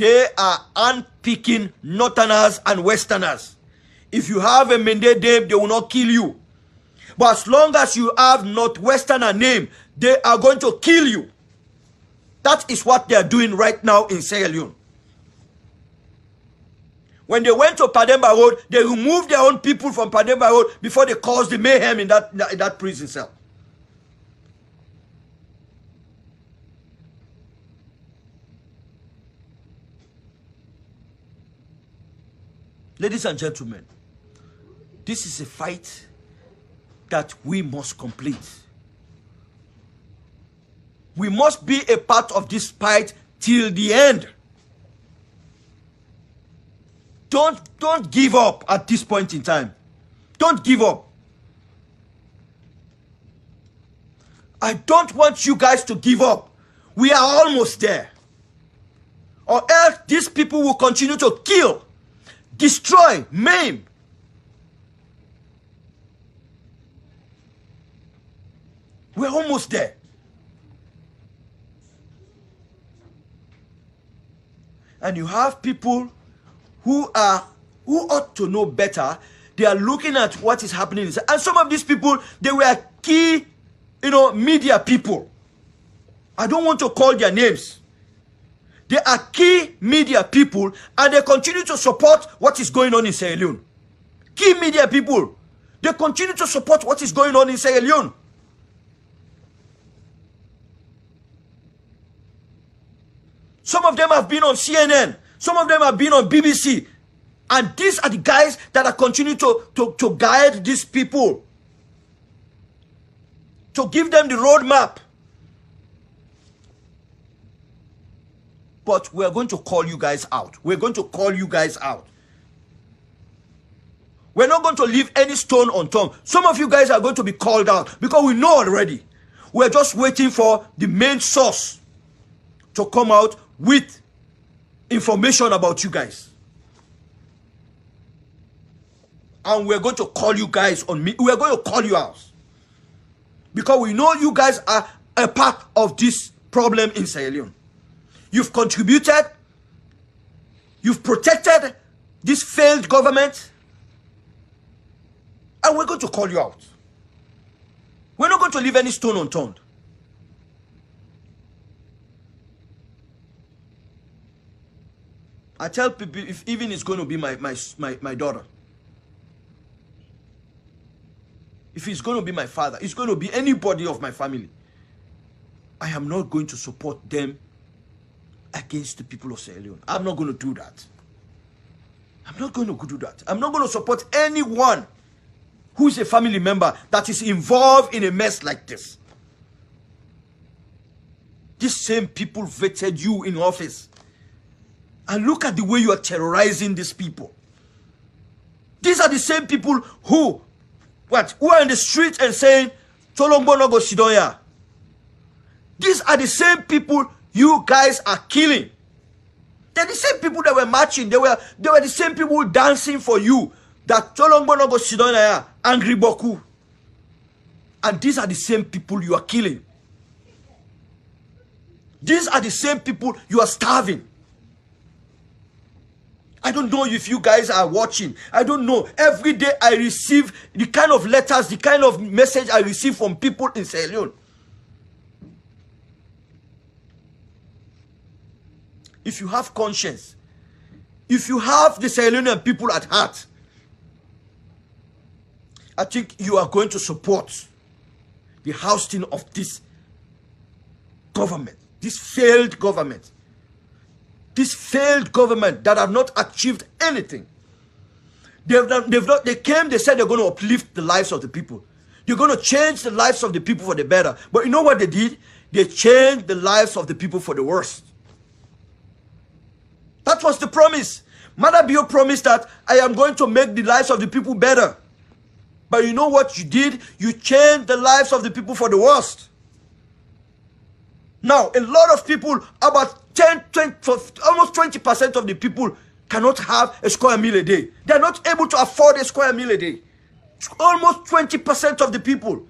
they are unpicking Northerners and Westerners. If you have a Mende name, they will not kill you. But as long as you have Northwesterner name, they are going to kill you. That is what they are doing right now in Sierra Leone. When they went to Pademba Road, they removed their own people from Pademba Road before they caused the mayhem in that prison cell. Ladies and gentlemen, this is a fight that we must complete. We must be a part of this fight till the end. Don't give up at this point in time. Don't give up. I don't want you guys to give up. We are almost there. Or else these people will continue to kill, destroy, maim. We're almost there. And you have people who ought to know better. They are looking at what is happening. And some of these people, they were key, media people. I don't want to call their names. They are key media people, and they continue to support what is going on in Sierra Leone. Key media people. They continue to support what is going on in Sierra Leone. Some of them have been on CNN. Some of them have been on BBC. And these are the guys that are continuing to guide these people. To give them the roadmap. But we're going to call you guys out. We're going to call you guys out. We're not going to leave any stone unturned. Some of you guys are going to be called out because we know already. We're just waiting for the main source to come out with information about you guys. And we're going to call you guys on me. We're going to call you out. Because we know you guys are a part of this problem in Sierra Leone. You've contributed. You've protected this failed government. And we're going to call you out. We're not going to leave any stone unturned. I tell people, if even it's going to be my daughter, if it's going to be my father, it's going to be anybody of my family, I am not going to support them against the people of Sierra Leone. I'm not going to do that. I'm not going to do that. I'm not going to support anyone who is a family member that is involved in a mess like this. These same people voted you in office. And look at the way you are terrorizing these people. These are the same people who are in the street and saying, Tolongbo no go Sidoya. These are the same people you guys are killing. They're the same people that were marching. They were the same people dancing for you. That Tolongbo no go Sidoya, angry Boku. And these are the same people you are killing. These are the same people you are starving. I don't know if you guys are watching. I don't know. Every day I receive the kind of letters, the kind of message I receive from people in Sierra Leone. If you have conscience, if you have the Sierra Leonean people at heart, I think you are going to support the ousting of this government, this failed government. This failed government that have not achieved anything. They came, they said they're going to uplift the lives of the people. They're going to change the lives of the people for the better. But you know what they did? They changed the lives of the people for the worst. That was the promise. Mother Bio promised that I am going to make the lives of the people better. But you know what you did? You changed the lives of the people for the worst. Now, a lot of people, about 10, 20, almost 20% of the people cannot have a square meal a day. They are not able to afford a square meal a day. Almost 20% of the people.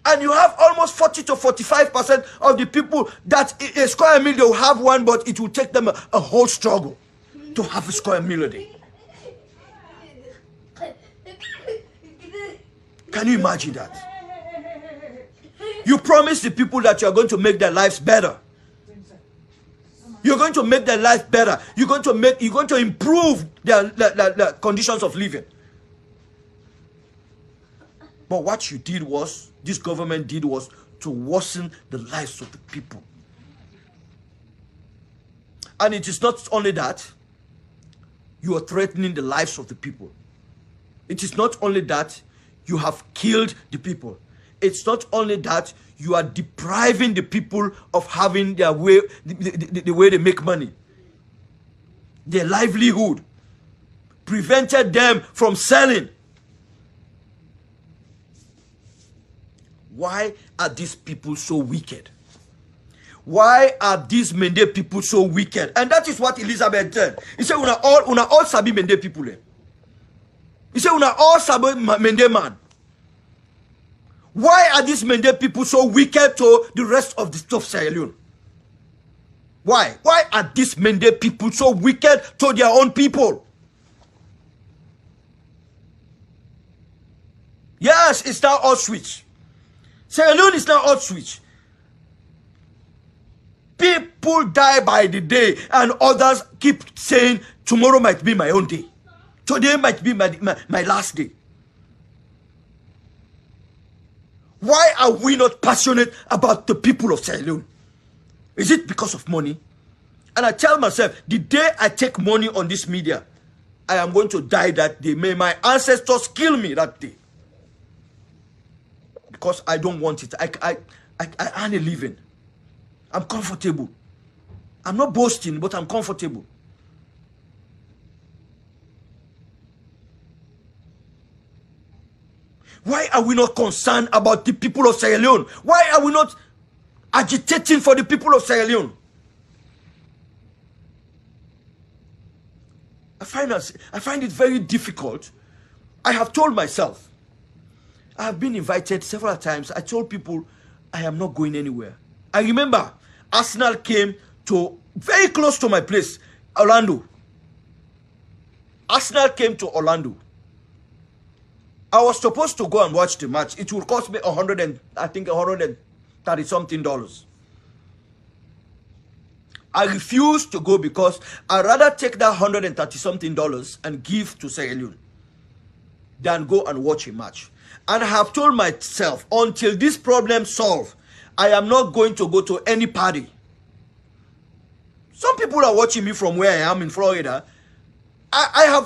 And you have almost 40 to 45% of the people that a square meal, they will have one, but it will take them a whole struggle to have a square meal a day. Can you imagine that? You promise the people that you are going to make their lives better. You're going to make their life better. You're going to improve their conditions of living. But what you did was, this government did was to worsen the lives of the people. And it is not only that, you are threatening the lives of the people. It is not only that, you have killed the people. It's not only that, you are depriving the people of having their way, the way they make money. Their livelihood. Prevented them from selling. Why are these people so wicked? Why are these Mende people so wicked? And that is what Elizabeth said. He said, una all sabi Mende people. He said, una all sabi Mende man. Why are these Mende people so wicked to the rest of the stuff, Sierra Leone? Why? Why are these Mende people so wicked to their own people? Yes, it's now all switch. Sierra Leone is now all switch. People die by the day, and others keep saying, tomorrow might be my own day. Today might be my last day. Why are we not passionate about the people of Sierra Leone? Is it because of money? And I tell myself, the day I take money on this media, I am going to die that day. May my ancestors kill me that day. Because I don't want it. I earn a living. I'm comfortable. I'm not boasting, but I'm comfortable. Why are we not concerned about the people of Sierra Leone? Why are we not agitating for the people of Sierra Leone? I find it very difficult. I have told myself, I have been invited several times. I told people I am not going anywhere. I remember Arsenal came to very close to my place, Orlando. Arsenal came to Orlando. I was supposed to go and watch the match. It would cost me $130 something. I refused to go because I'd rather take that $130 something and give to Sierra Leone than go and watch a match. And I have told myself, until this problem solved, I am not going to go to any party. Some people are watching me from where I am in Florida. I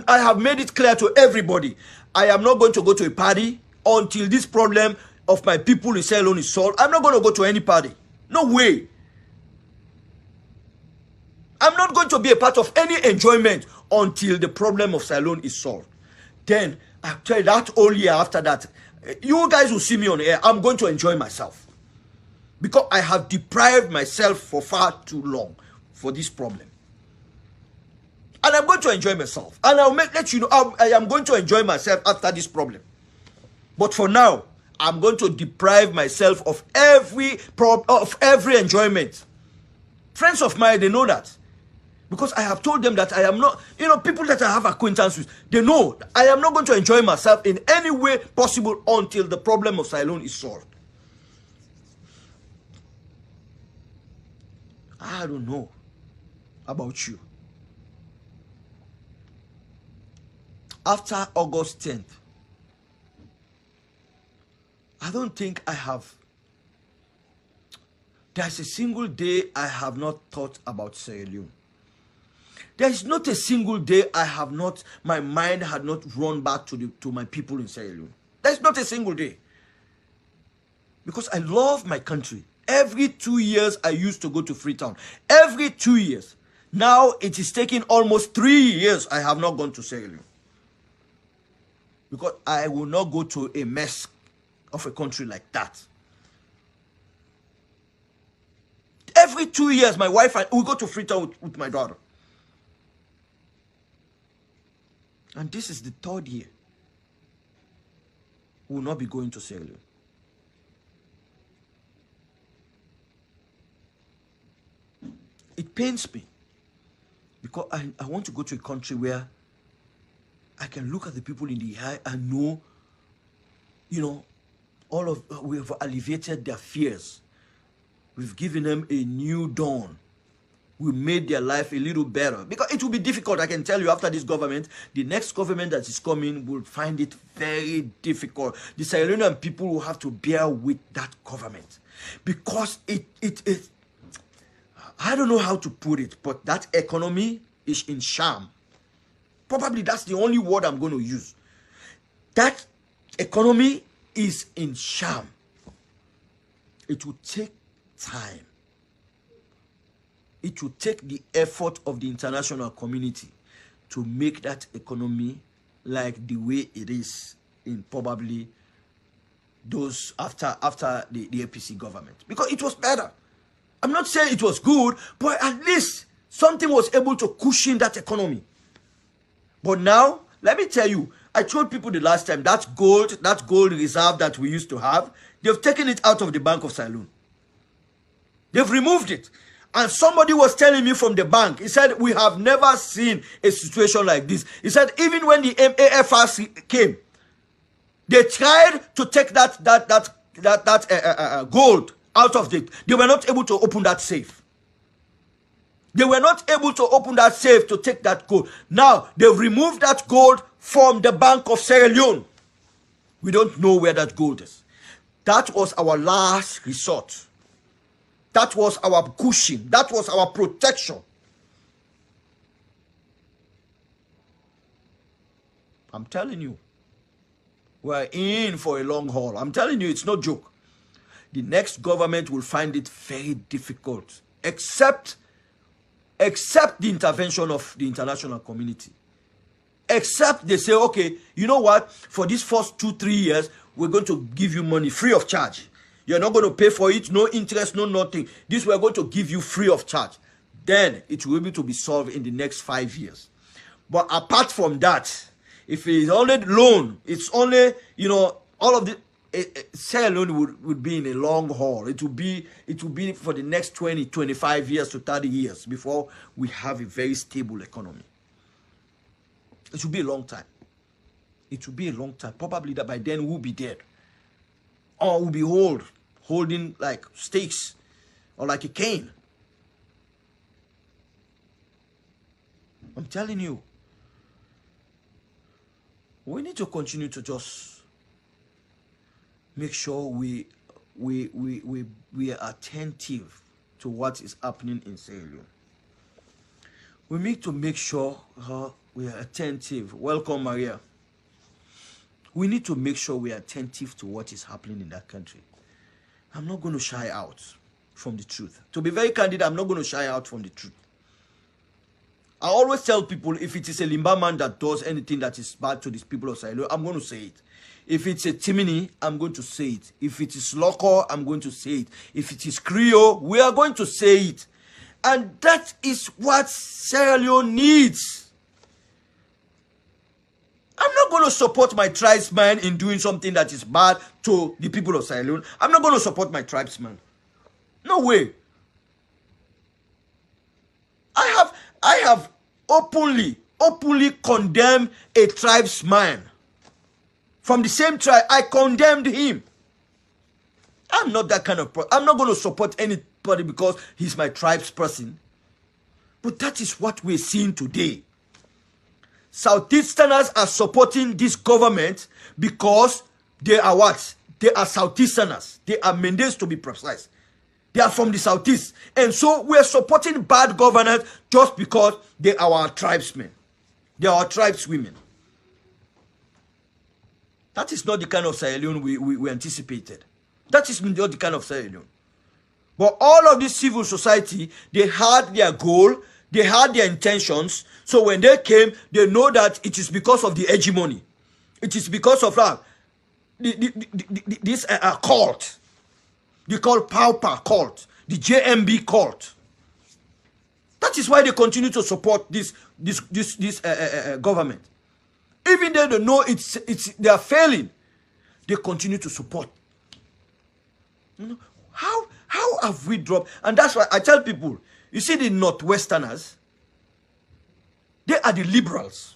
have made it clear to everybody, I am not going to go to a party until this problem of my people in Sierra Leone is solved. I'm not going to go to any party. No way. I'm not going to be a part of any enjoyment until the problem of Sierra Leone is solved. Then, after that whole year after that, you guys will see me on air. I'm going to enjoy myself. Because I have deprived myself for far too long for this problem. And I'm going to enjoy myself. And I'll let you know, I am going to enjoy myself after this problem. But for now, I'm going to deprive myself of every enjoyment. Friends of mine, they know that. Because I have told them that I am not, people that I have acquaintance with, they know I am not going to enjoy myself in any way possible until the problem of Sierra Leone is solved. I don't know about you. After August 10th, I don't think there's a single day I have not thought about Sierra Leone. There is not a single day my mind had not run back to my people in Sierra Leone. There's not a single day. Because I love my country. Every 2 years, I used to go to Freetown. Every 2 years. Now, it is taking almost 3 years I have not gone to Sierra Leone. Because I will not go to a mess of a country like that. Every 2 years, my wife and we go to Freetown with my daughter. And this is the 3rd year. We will not be going to Sierra Leone. it pains me. Because I want to go to a country where I can look at the people in the eye and know, you know, we have alleviated their fears. We've given them a new dawn. We made their life a little better. Because it will be difficult, I can tell you, after this government, the next government that is coming will find it very difficult. The Sierra Leonean people will have to bear with that government. Because it I don't know how to put it, but that economy is in sham. Probably that's the only word I'm going to use. That economy is in sham. It will take time. It will take the effort of the international community to make that economy like the way it is in probably those after the APC government. Because it was better. I'm not saying it was good, but at least something was able to cushion that economy. But now, let me tell you, I told people the last time, that gold reserve that we used to have, they've taken it out of the Bank of Sierra Leone. They've removed it. And somebody was telling me from the bank, he said, we have never seen a situation like this. He said, even when the AFRC came, they tried to take that gold out of it. They were not able to open that safe. They were not able to open that safe to take that gold. Now, they've removed that gold from the Bank of Sierra Leone. We don't know where that gold is. That was our last resort. That was our cushion. That was our protection. I'm telling you, we're in for a long haul. I'm telling you, it's no joke. The next government will find it very difficult, except the intervention of the international community. Except they say, okay, you know what? For these first 2-3 years, we're going to give you money free of charge. You're not going to pay for it, no interest, no nothing. This we're going to give you free of charge. Then it will be able to be solved in the next 5 years. But apart from that, if it's only loan, it's only, you know, all of the Sierra Leone would be in a long haul. It will be for the next 20, 25 years to 30 years before we have a very stable economy. It will be a long time. It will be a long time. Probably that by then we'll be dead. Or we'll be holding like stakes or like a cane. I'm telling you, we need to continue to just make sure we are attentive to what is happening in Sierra Leone. We need to make sure we are attentive. Welcome, Maria. We need to make sure we are attentive to what is happening in that country. I'm not going to shy out from the truth. To be very candid, I'm not going to shy out from the truth. I always tell people, if it is a Limba man that does anything that is bad to these people of Sierra Leone, I'm going to say it. If it's a Timini, I'm going to say it. If it is Loco, I'm going to say it. If it is Creole, we are going to say it. And that is what Sierra Leone needs. I'm not going to support my tribesman in doing something that is bad to the people of Sierra Leone. I'm not going to support my tribesman. No way. I have openly condemned a tribesman. From the same tribe, I condemned him. I'm not that kind of person. I'm not going to support anybody because he's my tribe's person. But that is what we're seeing today. Southeasterners are supporting this government because they are what? They are Southeasterners. They are Mendes, to be precise. They are from the Southeast. And so we're supporting bad governance just because they are our tribesmen. They are our tribeswomen. That is not the kind of Sierra Leone we anticipated. That is not the kind of Sierra Leone. But all of this civil society, they had their goal, they had their intentions. So when they came, they know that it is because of the hegemony. It is because of this cult. They call Pauper cult, the JMB cult. That is why they continue to support this government. Even though they know they are failing, they continue to support. You know, how have we dropped? And that's why I tell people, You see the Northwesterners, they are the liberals.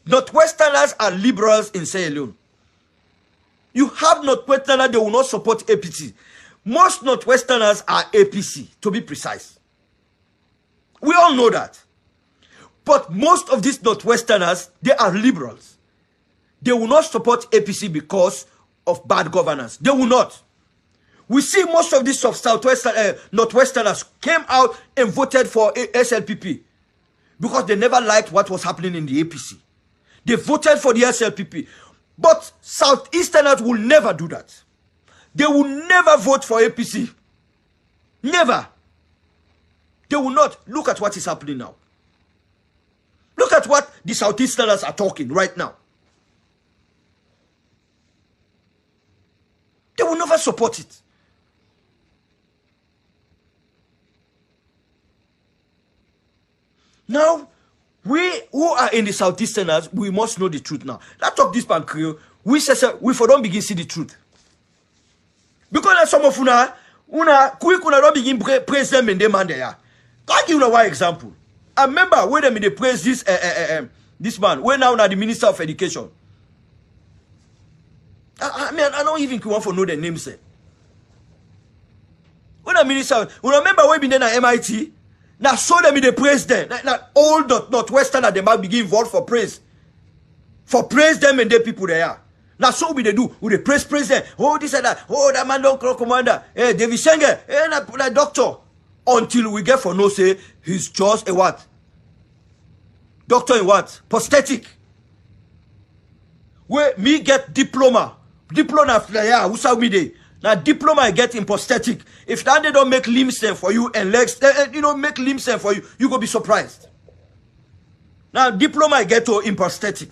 Northwesterners are liberals in Sierra Leone. You have Northwesterners, they will not support APC. Most Northwesterners are APC, to be precise. We all know that. But most of these Northwesterners, they are liberals. They will not support APC because of bad governance. They will not. We see most of these Northwesterners came out and voted for SLPP because they never liked what was happening in the APC. They voted for the SLPP. But Southeasterners will never do that. They will never vote for APC. Never. They will not. Look at what is happening now. Look at what the Southeasterners are talking right now. They will never support it. Now, we who are in the Southeasterners, we must know the truth now. Let's talk this pan Creole. We for don't begin see the truth. Because some of una don't begin praise them in them and there. I'll give you one example. I remember when they praise this man, when now the Minister of Education. I mean, I don't even want to know the names. When the minister, you remember when we been at MIT? Now so them they praise them. Now all Northwestern they might begin vote for praise. For praise them and the people there. Now so we they do. We they praise them. Oh, this and that. Oh, that man don't call commander. Hey, David Senge. Hey, that doctor. Until we get for no say, he's just a what? Doctor in what? Prosthetic. Where me get diploma. Diploma yeah, who saw me day. Now diploma I get in prosthetic. If that they don't make limbs for you and legs, make limbs for you, you go be surprised. Now diploma I get in prosthetic.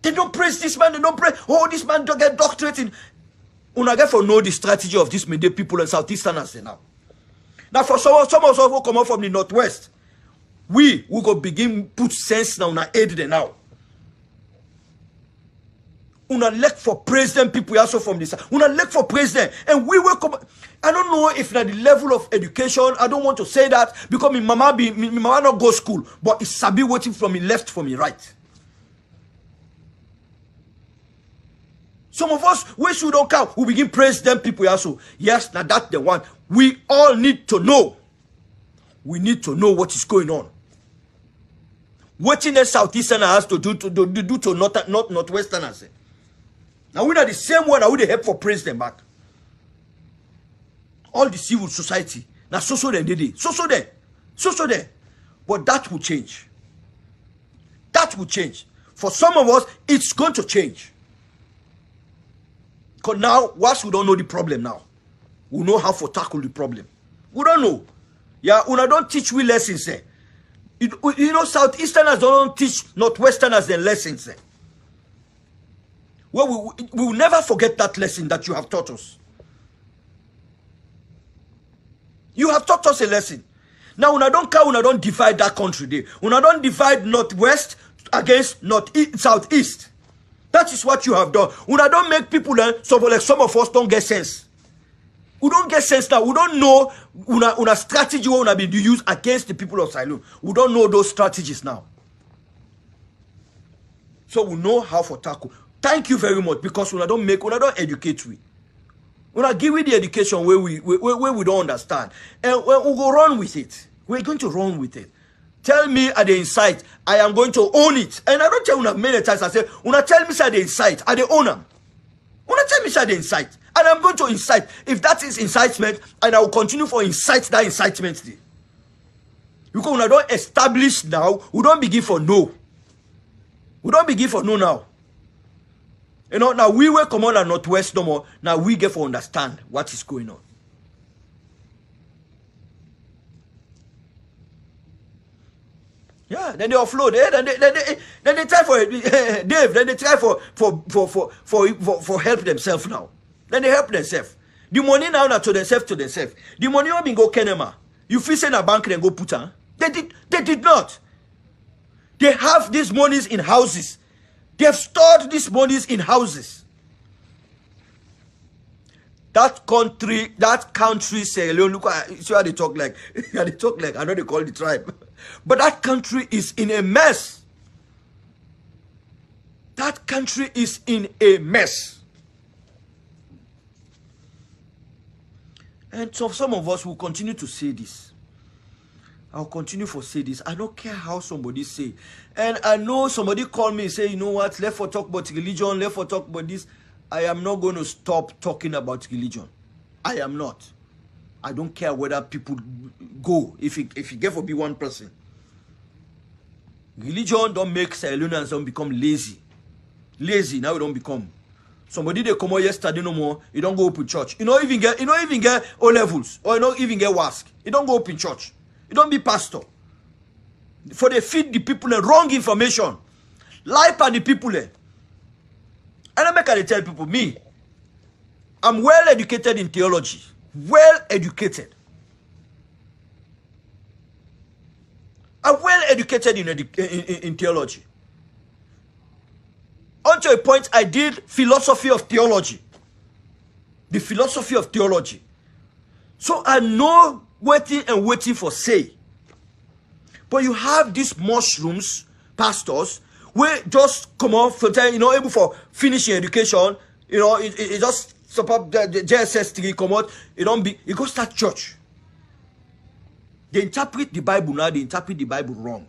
They don't praise this man, they don't praise, oh, this man don't get doctorate in. Una get for know the strategy of this Mede people in Southeasterners now. Now for some of us who come out from the Northwest, we go begin put sense now, una aid them now. Una elect for president people also from this. Una elect for president. And we will come. I don't know if at the level of education, I don't want to say that because my mama not go school, but it's sabi waiting from me left, from me right. Some of us, we should don't count. We begin praise them people also. Yes, now that's the one. We all need to know. We need to know what is going on. What in the Southeastern has to do to Northwesterners. Now we are the same one. Now we help for praise them back. All the civil society. Now so then they did. So then. But that will change. That will change. For some of us, it's going to change. Because now, once we don't know the problem now, we know how to tackle the problem. We don't know. Yeah, we don't teach we lessons there. You know, Southeasterners don't teach Northwesterners their lessons there. Well, we will never forget that lesson that you have taught us. You have taught us a lesson. Now, when I don't divide that country there. When I don't divide Northwest against Southeast. That is what you have done. When I don't make people learn, some of us don't get sense. We don't get sense now. We don't know una strategy we will be used against the people of Silo. We don't know those strategies now. So we know how to tackle. Thank you very much because we don't educate we. We not give we the education where we don't understand. And we go run with it. We're going to run with it. Tell me at the insight, I am going to own it. And I don't tell you many times, I say, una tell me at the insight, at the owner. Una tell me at the insight. And I'm going to incite. If that is incitement, and I will continue for incite that incitement day. Because we don't establish now, we don't begin for no. We don't begin for no now. You know, now we will come on and Northwest no more. Now we get to understand what is going on. Yeah, then they offload. Then they try for Dave. Then they try for help themselves now. Then they help themselves. The money now to themselves. The money will be go Kenema. You feel say a bank and go put on. They did not. They have these monies in houses. They have stored these monies in houses. That country, Sierra Leone, look at, see how they talk like, they talk like, I know they call the tribe. But that country is in a mess. That country is in a mess. And so some of us will continue to say this. I'll continue to say this. I don't care how somebody say. And I know somebody called me and say, you know what, let's for talk about religion, let's for talk about this. I am not going to stop talking about religion. I am not. I don't care whether people go, if you get for be one person. Religion don't make Sierra Leoneans don't become lazy. Lazy, now we don't become. Somebody they come out yesterday no more, you don't go open church. You don't even get O levels, or you don't even get WASC. You don't go open church. You don't be pastor. For they feed the people the wrong information. Lie by the people. And I make I tell people, me, I'm well educated in theology. Well educated. I'm well educated in theology. Until a point, I did philosophy of theology. The philosophy of theology. So I know waiting for say. But you have these mushrooms, pastors, where just come off for time, able for finishing education, it just support the JSS 3 come out, it go start church. They interpret the Bible now, they interpret the Bible wrong.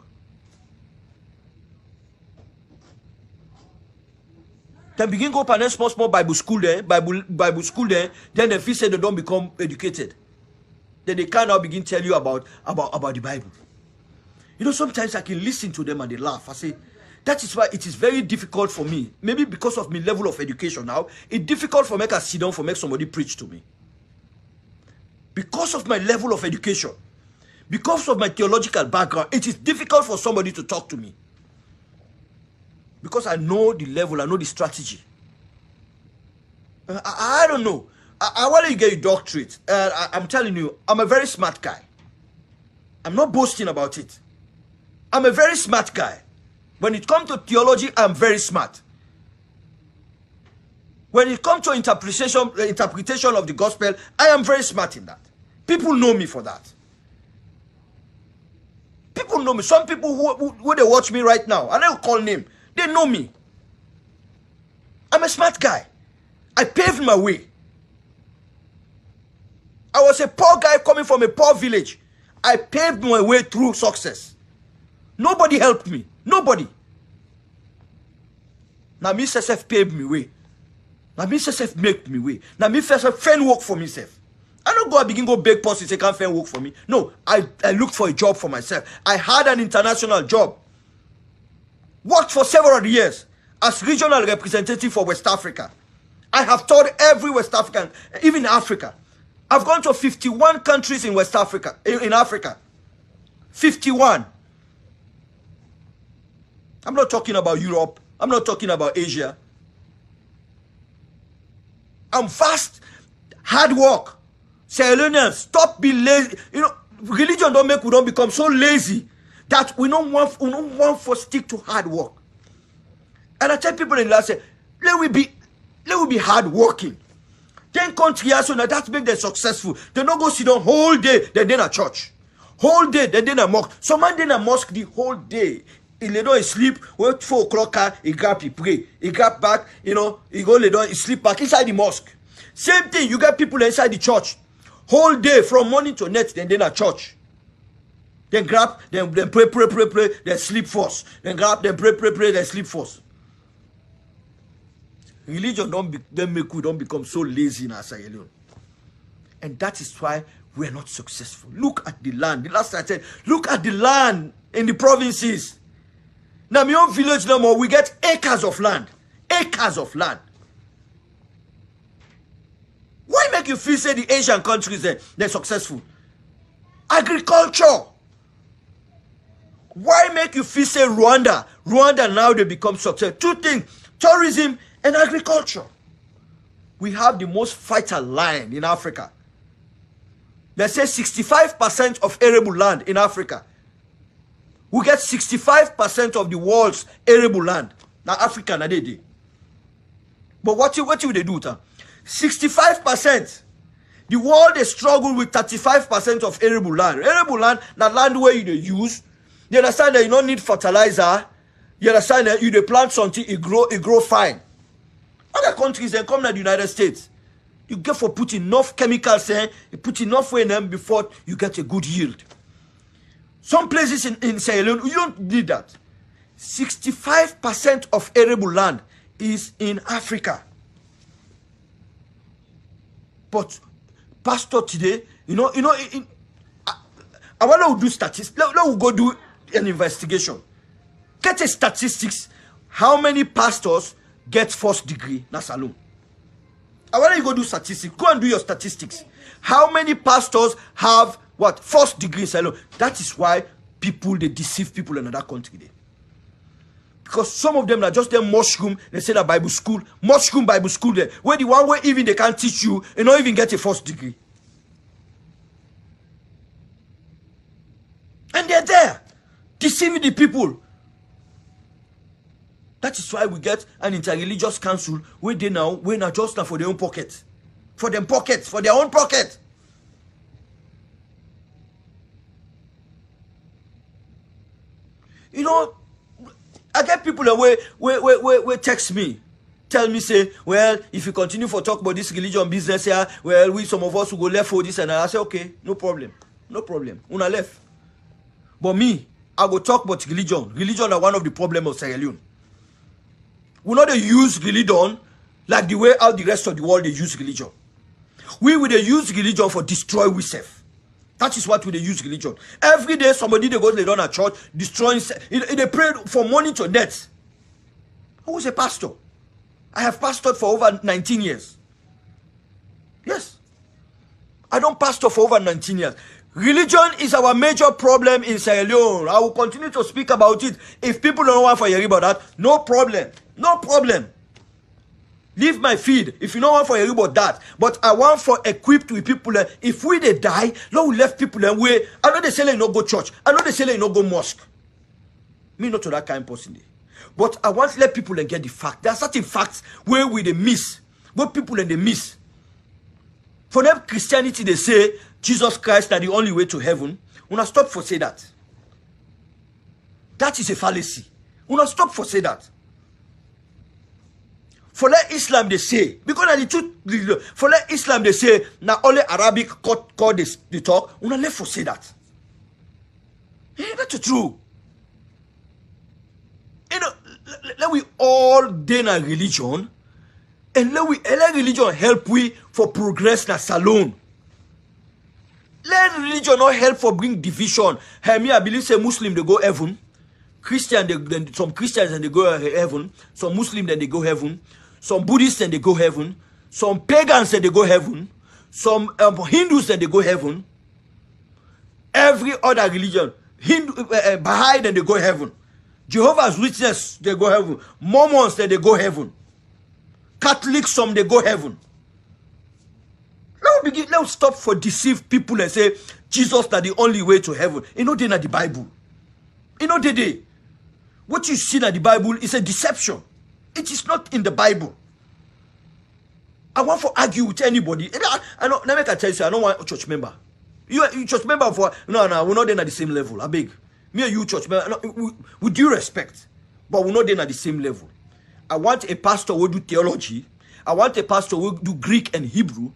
Then begin go open a small Bible school there, Bible school there, then they feel say they don't become educated. Then they can now begin tell you about the Bible. Sometimes I can listen to them and they laugh. I say, that is why it is very difficult for me. Maybe because of my level of education now, it's difficult for me to sit down for make somebody preach to me. Because of my level of education, because of my theological background, it is difficult for somebody to talk to me. Because I know the level, I know the strategy. I don't know. I want to get a doctorate. I'm telling you, I'm a very smart guy. I'm not boasting about it. I'm a very smart guy. When it comes to theology, I'm very smart. When it comes to interpretation of the gospel, I am very smart in that. People know me for that. People know me. Some people who they watch me right now, I don't call name. They know me. I'm a smart guy. I paved my way. I was a poor guy coming from a poor village. I paved my way through success. Nobody helped me. Nobody. Now me self paved me way. Now me self make me way. Now me self find work for myself. I don't go and begin go beg posts say can't find work for me. No, I looked for a job for myself. I had an international job. Worked for several years as regional representative for West Africa. I have taught every West African, even Africa. I've gone to 51 countries in West Africa, in Africa. 51. I'm not talking about Europe. I'm not talking about Asia. I'm fast, hard work. Sierra Leoneans, stop being lazy. Religion don't make we don't become so lazy that we don't want for stick to hard work. And I tell people in the last say, let we be hard working. Then country so now that make them successful. They don't go sit down whole day, then in a church. Whole day, then in a mosque. Some man in a mosque the whole day. He lay down, he sleep, wait 4 o'clock, he grab, he pray. He grab back, he go lay down, he sleep back inside the mosque. Same thing, you got people inside the church. Whole day, from morning to night, then a church. Then grab, then pray, then sleep first. Then grab, then pray, then sleep first. Religion don't become so lazy in Sierra Leone. And that is why we are not successful. Look at the land. The last time I said, look at the land in the provinces. Now, my own village no more, we get acres of land. Acres of land. Why make you feel say the Asian countries they're successful? Agriculture. Why make you feel say Rwanda now they become successful? Two things, tourism and agriculture. We have the most fertile land in Africa. They say 65% of arable land in Africa. We get 65% of the world's arable land. Now Africa na they. But what will they do? 65%. The world is struggle with 35% of arable land. Arable land, that land where you use. You understand that you don't need fertilizer. You understand that you plant something, it grow fine. Other countries, they come to the United States. You get for put enough chemicals in, you put enough in them before you get a good yield. Some places in Sierra Leone, you don't need that. 65% of arable land is in Africa. But pastor today, I want to do statistics. Let go do an investigation. Get a statistics. How many pastors get first degree? That's alone. I want you go do statistics. Go and do your statistics. How many pastors have what? First degrees alone. That is why people, they deceive people in another country. Because some of them are just them mushroom. They say that Bible school, mushroom Bible school there. Where the one where even they can't teach you and not even get a first degree. And they're there, deceiving the people. That is why we get an interreligious council where they now just for their own pocket. For them pockets, for their own pocket. I get people that will text me, tell me, say, well, if you continue for talk about this religion business here, well, some of us will go left for this, and I say, okay, no problem. Una left. But me, I go talk about religion. Religion are one of the problems of Sierra Leone. We not use religion like the way out the rest of the world they use religion. We will use religion for destroy ourselves. That is what we use religion. Every day somebody they go lay down at church, destroying. They pray for money to death. I was a pastor. I have pastored for over 19 years. Yes. I don't pastor for over 19 years. Religion is our major problem in Sierra Leone. I will continue to speak about it. If people don't want to hear about that, no problem. No problem. Leave my feed if you don't want to hear about that. But I want for equipped with people. If we they die, Lord we left people away. I know they say they no go church. I know they say they no go mosque. Me not to that kind of person. But I want to let people get the fact. There are certain facts where we they miss. What people they miss. For them Christianity they say Jesus Christ is the only way to heaven. Una stop for say that. That is a fallacy. Una stop for say that. For let Islam they say, because the truth, for let Islam they say, now only Arabic call this the talk, una left for say that. That's true. Let we all gain a religion, and let religion help we for progress na salon. Let religion not help for bring division. Hey, me I believe say Muslim they go heaven, Christian some Christians and they go heaven, some Muslim then they go heaven. Some Buddhists and they go heaven. Some pagans and they go heaven. Some Hindus and they go heaven. Every other religion. Baha'i and they go heaven. Jehovah's Witnesses they go heaven. Mormons and they go heaven. Catholics some they go heaven. Let's stop for deceive people and say Jesus is the only way to heaven. You know they not the Bible. You know they. What you see in the Bible is a deception. It is not in the Bible. I want to argue with anybody. I know. Let me tell you, I don't want a church member. You church member for no, we're not there at the same level. I beg. Me and you church member, with due respect, but we're not there at the same level. I want a pastor who do theology. I want a pastor who do Greek and Hebrew.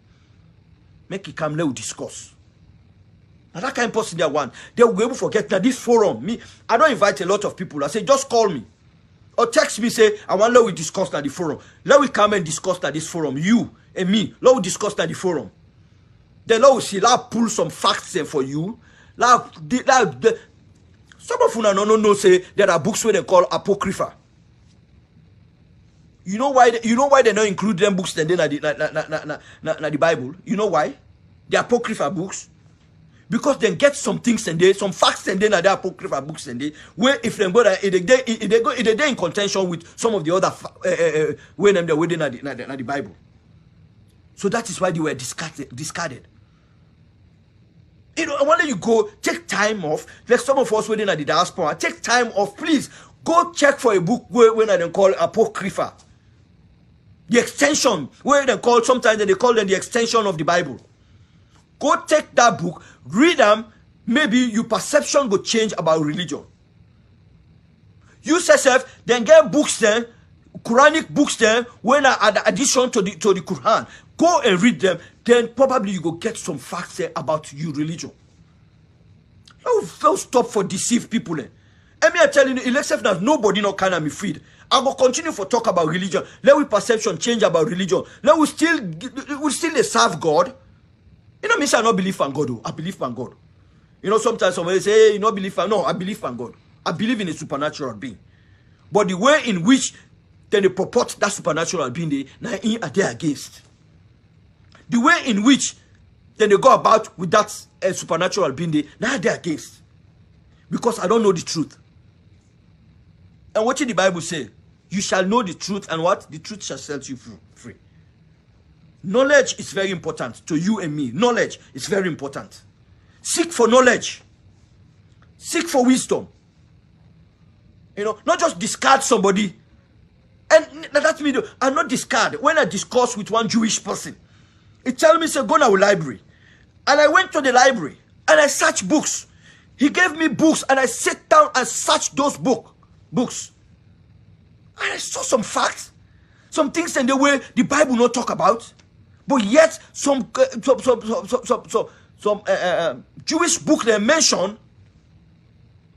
Make it come, let we discuss. Now that kind of person they want. They will be able to forget that this forum. Me, I don't invite a lot of people. I say just call me. Or text me, say, I want let we discuss at the forum. Let we come and discuss at this forum. You and me. Let we discuss at the forum. Then let we see, let pull some facts there for you. Some of you know, say there are books where they call Apocrypha. You know why they don't include them books then in the Bible? You know why? The Apocrypha books. Because they get some things and some facts and then the apocryphal books and where if them go they in contention with some of the other when them they're within the Bible. So that is why they were discarded. I want you go take time off. Like some of us within the diaspora, take time off, please. Go check for a book when I call Apocrypha. The extension, where they call, sometimes they call them the extension of the Bible. Go take that book, read them, maybe your perception will change about religion. You yourself, then get books then, Quranic books then, when add addition to the Quran. Go and read them, then probably you go get some facts there about your religion. Don't stop for deceive people then. I mean, I tell you, except that nobody no can be freed. I will continue for talk about religion. Let we perception change about religion. Let we still serve God. You know, me say I not believe in God. I believe in God. You know, sometimes somebody say, hey, you not believe in, no, I believe in God. I believe in a supernatural being. But the way in which then they purport that supernatural being, they are against. The way in which then they go about with that supernatural being, now they are against. Because I don't know the truth. And what did the Bible say? You shall know the truth, and what? The truth shall set you free. Knowledge is very important to you and me. Knowledge is very important. Seek for knowledge. Seek for wisdom. You know, not just discard somebody. And that's me. I'm not discard. When I discuss with one Jewish person, he tell me, say, go to our library. And I went to the library and I searched books. He gave me books and I sat down and searched those books. And I saw some facts, some things in the way the Bible not talk about, but yet some Jewish book they mention,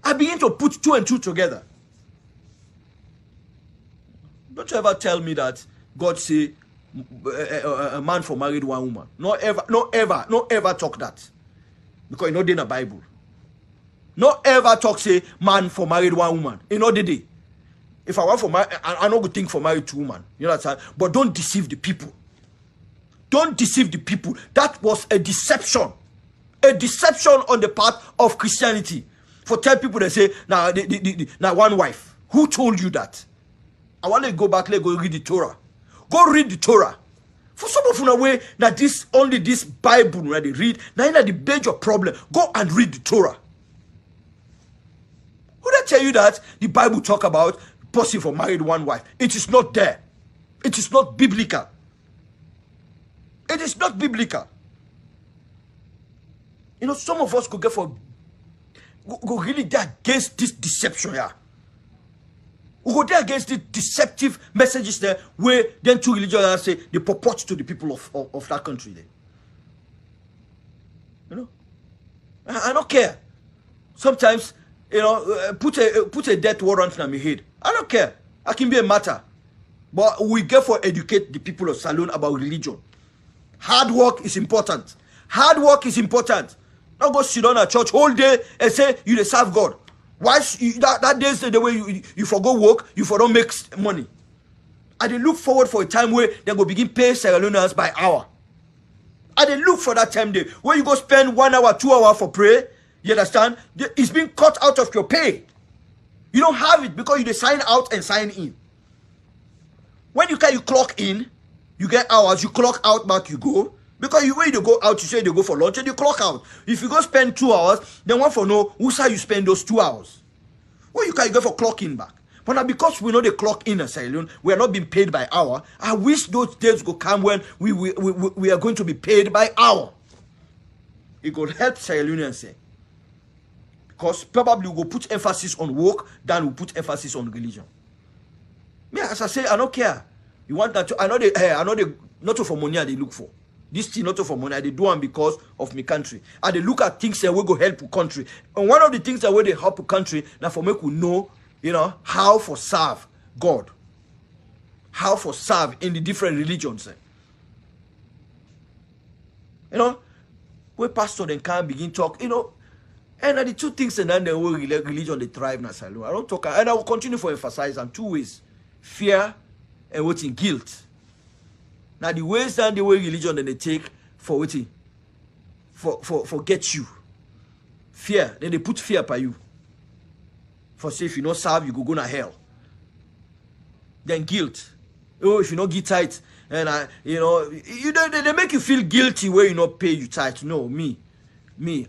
I begin to put two and two together. Don't you ever tell me that God say a man for married one woman. Not ever talk that, because you know they in the Bible. Not ever talk say man for married one woman. You know they day. If I want for married, I not good think for married two women. You know what I'm saying? But don't deceive the people. Don't deceive the people. That was a deception. A deception on the part of Christianity. For 10 people they say, now one wife. Who told you that? I want to go back, let's go read the Torah. Go read the Torah. For some of you way that only this Bible where they read, now in the major problem. Go and read the Torah. Who did I tell you that the Bible talk about person for married one wife? It is not there. It is not biblical. It is not biblical. You know, some of us could get go really there against this deception here. We go there against the deceptive messages there where then two religions say they purport to the people of that country there. You know? I don't care. Sometimes, you know, put a death warrant on my head. I don't care. I can be a matter. But we get for educate the people of Salone about religion. Hard work is important. Hard work is important. Don't go sit down at church all day and say you serve God. Why that day is the way you forgo work, you for don't make money. And they look forward for a time where they go begin pay Sierra Leoneans by hour. And they look for that time day where you go spend 1 hour, 2 hours for prayer. You understand? It's being cut out of your pay. You don't have it because you sign out and sign in. When you clock in, you get hours, you clock out back, you go. Because when you go out, you say you go for lunch and you clock out. If you go spend 2 hours, then one for know who's how you spend those 2 hours. Well, you can go for clock in back. But now because we know the clock in a Sierra, we are not being paid by hour. I wish those days will come when we are going to be paid by hour. It could help Sierra Leoneans say. Because probably we will put emphasis on work than we put emphasis on religion. Me, as I say, I don't care. You want that? I know they not for money they look for. This thing not for money. They do them because of my country. And they look at things that will go help the country. And one of the things that will they help the country now for make we know, you know, how for serve God. How for serve in the different religions. You know, where pastor then can begin talk, you know, and the two things and then the whole religion they thrive now. I don't talk, and I will continue to emphasize on two ways: fear and waiting guilt. Now the ways and the way religion then they take for waiting, for get you. Fear, then they put fear by you. For say if you not serve, you go to hell. Then guilt. Oh, if you not get tight, and you know, they make you feel guilty where you not pay you tithe. No, me,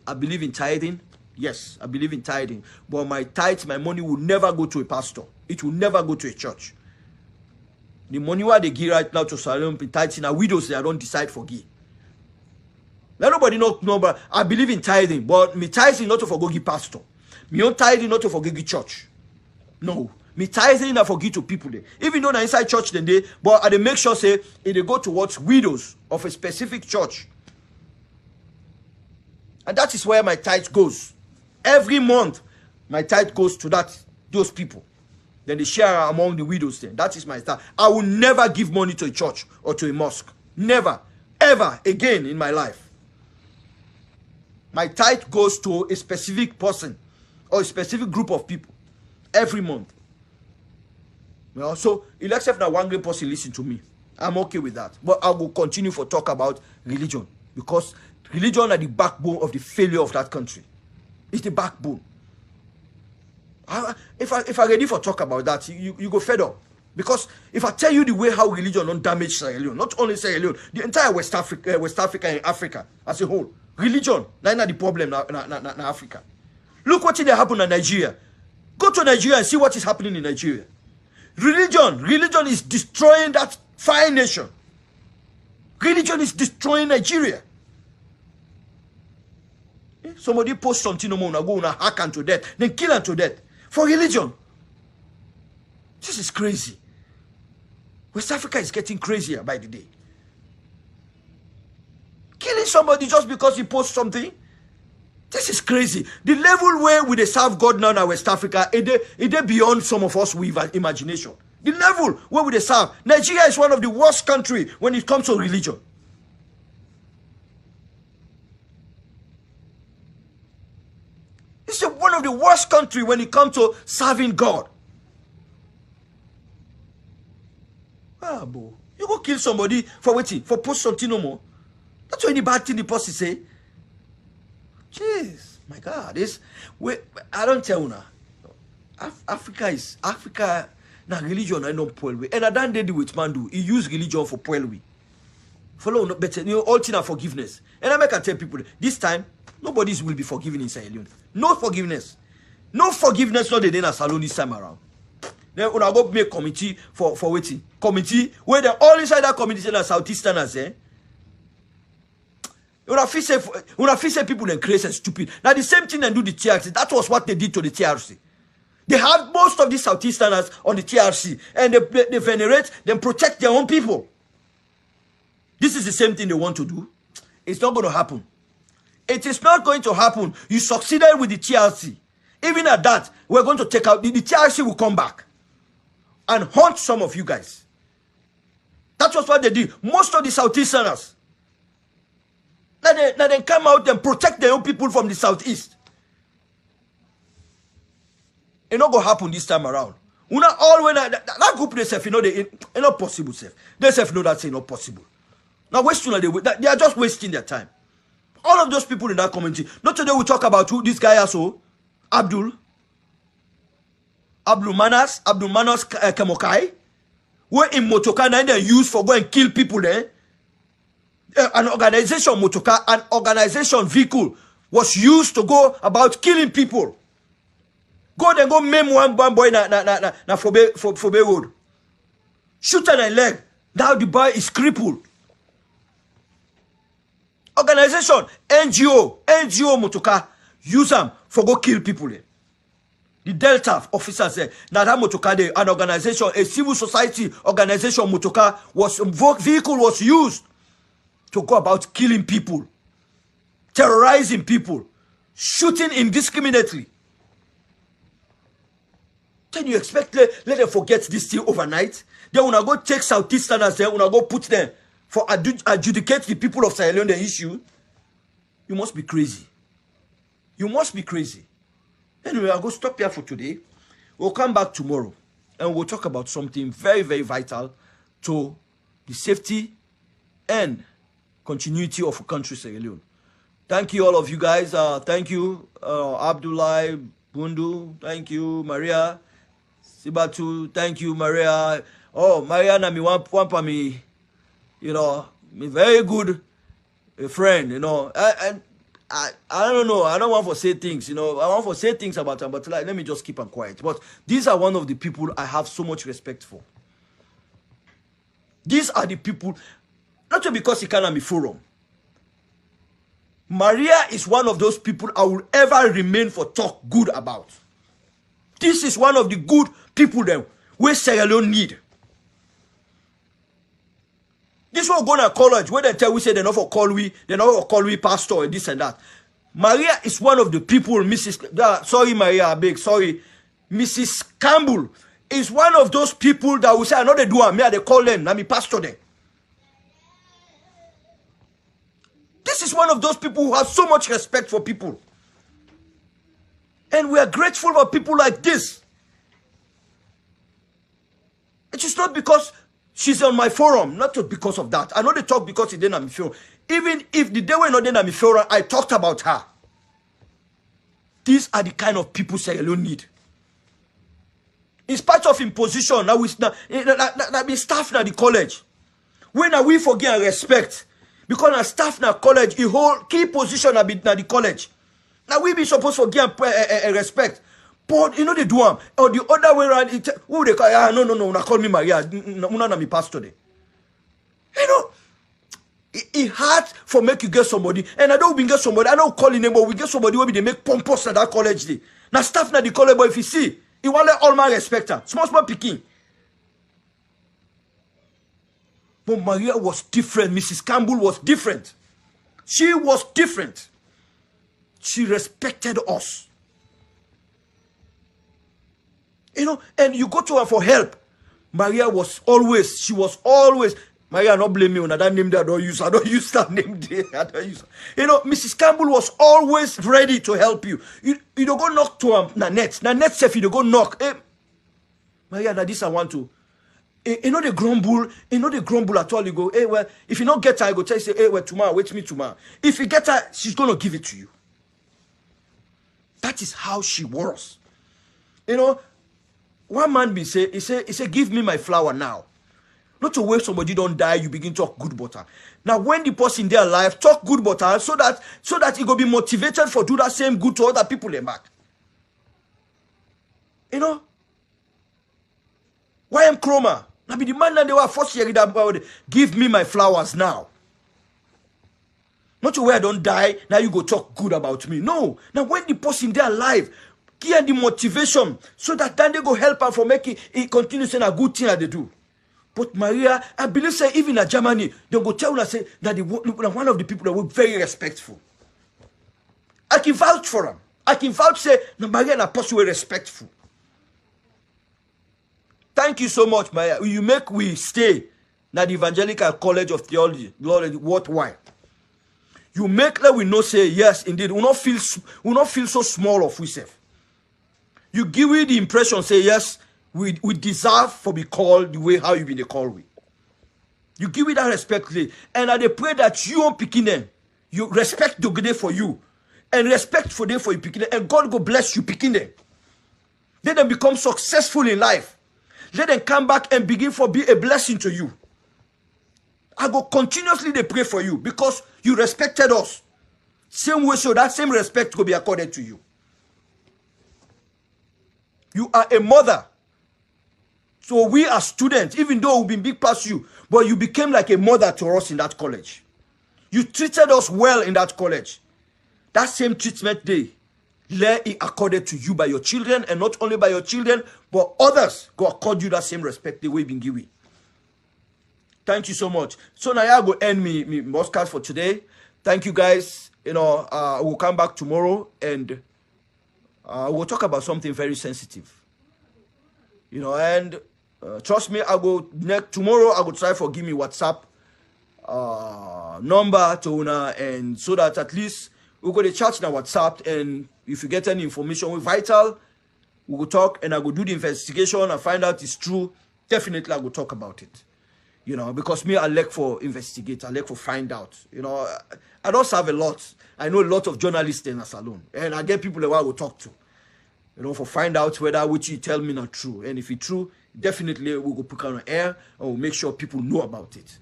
I believe in tithing. Yes, I believe in tithing. But my tithe, my money will never go to a pastor. It will never go to a church. The money where they give right now to Salon tithing are widows they don't decide for give. Let nobody know, but I believe in tithing, but me tithing not to forgo give pastor. Me don't tithing not to forgo give church. No. Me tithing not forgive to people there. Even though na inside church then they, but I they make sure say if they go towards widows of a specific church. And that is where my tithe goes. Every month, my tithe goes to those people. Then they share among the widows then. That is my tithe. I will never give money to a church or to a mosque. Never. Ever again in my life. My tithe goes to a specific person or a specific group of people every month. You know, so except that one great person listen to me. I'm okay with that. But I will continue for talk about religion. Because religion are the backbone of the failure of that country. It's the backbone. If I ready for talk about that, you go fed up. Because if I tell you the way how religion don't damage Sierra Leone, not only Sierra Leone, the entire West Africa and Africa as a whole, religion, that's not the problem in Africa. Look what happened in Nigeria. Go to Nigeria and see what is happening in Nigeria. Religion is destroying that fine nation. Religion is destroying Nigeria. Somebody post something, go and hack him to death, then kill him to death for religion. This is crazy. West Africa is getting crazier by the day. Killing somebody just because he posts something. This is crazy. The level where we serve God now in West Africa, it beyond some of us with imagination. The level where we serve. Nigeria is one of the worst countries when it comes to religion. It's one of the worst countries when it comes to serving God. Ah, boy. You go kill somebody for waiting, for post something no more. That's any bad thing the person say. Jeez, my God, I don't tell you now. Africa na religion I know poorly. And I don't do with man do. He use religion for poorly. Follow no better. You know, all thing are forgiveness. And I can tell people this time nobody will be forgiven in Sierra Leone. No forgiveness. No forgiveness not the day na salon this time around. Then when I go make committee for waiting. Committee where they all inside that committee say na Southeasterners, eh? When I feel say people then crazy and stupid. Now the same thing they do the TRC. That was what they did to the TRC. They have most of these Southeasterners on the TRC. And they venerate, then protect their own people. This is the same thing they want to do. It's not going to happen. It is not going to happen. You succeeded with the TRC. Even at that, we're going to take out, the TRC will come back. And haunt some of you guys. That was what they did. Most of the Southeasterners. Now they come out and protect their own people from the southeast. It's not going to happen this time around. Una all when that group they say, you know, it's not possible. They say, no, that's not possible. Now, they are just wasting their time. All of those people in that community. Not today we talk about who this guy also, Abdul Manas Kamokai, where in Motoka now they use for go and kill people there. An organization motoka, an organization vehicle was used to go about killing people. Go then go maim one boy na Fobe Road. Shoot on a leg. Now the boy is crippled. Organization, NGO motoka, use them for go kill people there. The Delta officers there. Now that motoka there, an organization, a civil society organization motoka vehicle was used to go about killing people, terrorizing people, shooting indiscriminately. Can you expect let them forget this thing overnight? Then when I go take Southeasterners there, when I go put them for adjudicate the people of Sierra Leone the issue, you must be crazy. You must be crazy. Anyway, I'll go stop here for today. We'll come back tomorrow and we'll talk about something very, very vital to the safety and continuity of a country, Sierra Leone. Thank you, all of you guys. Thank you, Abdullah, Bundu. Thank you, Maria, Sibatu. Thank you, Maria. Oh, Maria, na mi one for me, you know, me very good friend, you know. And I don't know. I don't want to say things, you know. I want to say things about them, but like, let me just keep them quiet. But these are one of the people I have so much respect for. These are the people, not just because he cannot be forum. Maria is one of those people I will ever remain for talk good about. This is one of the good people that we Sierra Leone need. This one go to college where they tell we say they're not for call we pastor and this and that. Maria is one of the people, sorry Maria, I beg, sorry. Mrs. Campbell is one of those people that will say, I know they do, me, they call them, I'm a pastor there. This is one of those people who have so much respect for people. And we are grateful for people like this. It is not because she's on my forum, not just because of that. I know they talk because she didn't have me forum. Even if the day we're not in my forum, I talked about her. These are the kind of people Sierra Leone need. In spite of imposition, now we staff na the college. When are we forget and respect? Because our staff na college, the whole key position na the college. Now we be supposed to forget and respect. But you know they do them. Or the other way around, who they call, no, call me Maria, na me pastor there. You know, it hard for make you get somebody, and I don't get somebody, I don't call in name, but we get somebody where they make pompous at that college day. Now staff na the college, but if you see, he want let all my respect her. Small picking. But Maria was different. Mrs. Campbell was different. She was different. She respected us. You know, and you go to her for help. Maria was always, Maria, not blame me on that name that I don't use that name there. I don't use. You know, Mrs. Campbell was always ready to help you. You don't go knock to Nanette. Nanette said you don't go knock. Hey, Maria, now this I want to. You know the grumble at all. You go, hey, well, if you don't get her, I go tell you, say, hey, well, tomorrow, wait me tomorrow. If you get her, she's gonna give it to you. That is how she was. You know, one man be say, he say, give me my flower now. Not to wait somebody don't die, you begin to talk good about her. Now, when the person in their life talk good about her, so that he go be motivated for do that same good to other people in back. You know? Why am Chroma? Now be the man that they were first year about give me my flowers now. Not to where I don't die, now you go talk good about me. No. Now when the person in their life give the motivation so that then they go help her for making it continue saying a good thing that they do. But Maria, I believe say even in Germany, they go tell her say that one of the people that were very respectful. I can vouch for them. I can vouch say no, Maria and Apostle were respectful. Thank you so much, Maria. You make we stay at the Evangelical College of Theology, Lord, worthwhile. You make that we know say yes, indeed. We not feel so small of ourselves. You give me the impression say yes. We deserve for be called the way how you been the call we. You give it that respectfully. And I pray that you on picking them. You respect the day for you. And respect for them for you picking them. And God go bless you picking them. Let them become successful in life. Let them come back and begin for be a blessing to you. I go continuously they pray for you because you respected us. Same way so that same respect will be accorded to you. You are a mother. So we are students, even though we've been big past you, but you became like a mother to us in that college. You treated us well in that college. That same treatment day, let it accorded to you by your children, and not only by your children, but others go accord you that same respect the way been given. Thank you so much. So now I go end me podcast for today. Thank you guys. You know, we'll come back tomorrow and we'll talk about something very sensitive. You know, and trust me, tomorrow I will try for give me WhatsApp number to una, and so that at least we're going to chat on WhatsApp, and if you get any information with vital, we will talk and I will do the investigation and find out it's true. Definitely I will talk about it. You know, because me, I like for investigate, I like for find out. You know, I don't have a lot. I know a lot of journalists in a salon, and I get people that I will talk to. You know, for find out whether what you tell me not true. And if it's true, definitely we'll go put it on air and we'll make sure people know about it.